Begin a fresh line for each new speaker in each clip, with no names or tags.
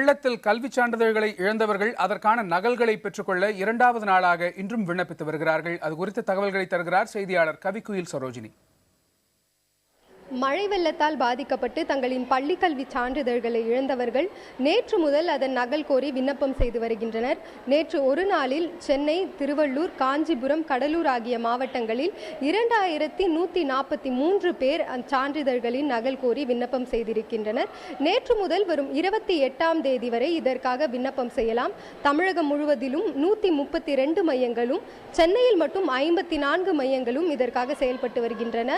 வெள்ளத்தில் கல்வி சான்றிதழ்களை இழந்தவர்கள் அதற்கான நகல்களை பெற்றுக்கொள்ள 2வது நாளாக இன்றும் விண்ணப்பித்து வருகிறார்கள். அது குறித்த தகவல்களை தருகிறார் செய்தியாளர் கவிக்குயில் சரோஜினி.
மழை வெள்ளத்தால் பாதிக்கப்பட்டு தங்களின் பள்ளி கல்வி சான்றிதழ்களை இழந்தவர்கள் நேற்று முதல் அதன் நகல் கோரி விண்ணப்பம் செய்து வருகின்றனர். நேற்று ஒரு நாளில் சென்னை, திருவள்ளூர், காஞ்சிபுரம், கடலூர் ஆகிய மாவட்டங்களில் 2143 பேர் சான்றிதழ்களின் நகல் கோரி விண்ணப்பம் செய்திருக்கின்றனர். நேற்று முதல் வரும் 28ஆம் தேதி வரை இதற்காக விண்ணப்பம் செய்யலாம். தமிழகம் முழுவதிலும் 132 மையங்களும், சென்னையில் மட்டும் 54 மையங்களும் இதற்காக செயல்பட்டு வருகின்றன.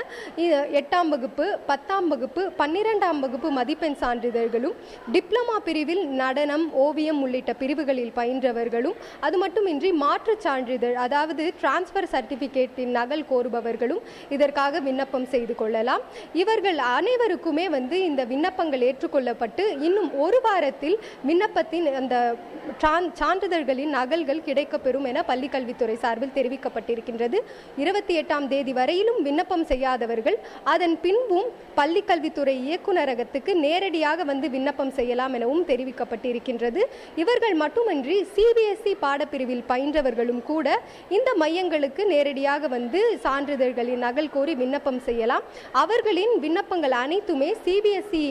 8ஆம் வகுப்பு, 10ஆம் வகுப்பு, 12ஆம் வகுப்பு மதிப்பெண் சான்றிதழ்களும், டிப்ளமா பிரிவில் நடனம், ஓவியம் உள்ளிட்ட பிரிவுகளில் பயின்றவர்களும், அது மட்டுமின்றி மாற்றுச் சான்றிதழ் அதாவது டிரான்ஸ்ஃபர் சர்டிபிகேட்டின் நகல் கோருபவர்களும் இதற்காக விண்ணப்பம் செய்து கொள்ளலாம். இவர்கள் அனைவருக்குமே இந்த விண்ணப்பங்கள் ஏற்றுக்கொள்ளப்பட்டு இன்னும் ஒரு வாரத்தில் விண்ணப்பத்தின் அந்த சான்றிதழ்களின் நகல்கள் கிடைக்கப்பெறும் என பள்ளிக்கல்வித்துறை சார்பில் தெரிவிக்கப்பட்டிருக்கின்றது. 28ஆம் தேதி வரையிலும் விண்ணப்பம் செய்யாதவர்கள் அதன் பின்பும் பள்ளிக்கல்வித்துறை இயக்குநரகத்துக்கு நேரடியாக விண்ணப்பம் செய்யலாம் எனவும் தெரிவிக்கப்பட்டிருக்கின்றது. இவர்கள் மட்டுமின்றி CBSE பாடப்பிரிவில் பயின்றவர்களும் கூட இந்த மையங்களுக்கு நேரடியாக சான்றிதழ்களின் நகல் கோரி விண்ணப்பம் செய்யலாம். அவர்களின் விண்ணப்பங்கள் அனைத்துமே CBSE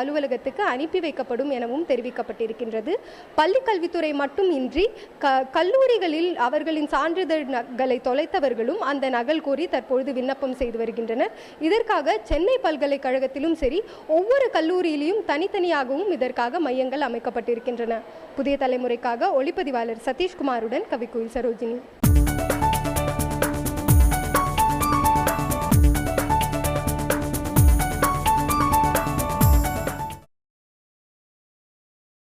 அலுவலகத்துக்கு அனுப்பி வைக்கப்படும் எனவும் தெரிவிக்கப்பட்டிருக்கின்றது. பள்ளிக்கல்வித்துறை மட்டுமின்றி கல்லூரிகளில் அவர்களின் சான்றிதழ்களை தொலைத்தவர்களும் அந்த நகல் கோரி தற்பொழுது விண்ணப்பம் செய்து வருகின்றனர். இதற்காக சென்னை பல்கலைக்கழகத்திலும் சரி, ஒவ்வொரு கல்லூரியிலும் தனித்தனியாகவும் இதற்காக மையங்கள் அமைக்கப்பட்டிருக்கின்றன. புதிய தலைமுறைக்காக ஒளிப்பதிவாளர் சதீஷ்குமாருடன் கவிக்குயில் சரோஜினி.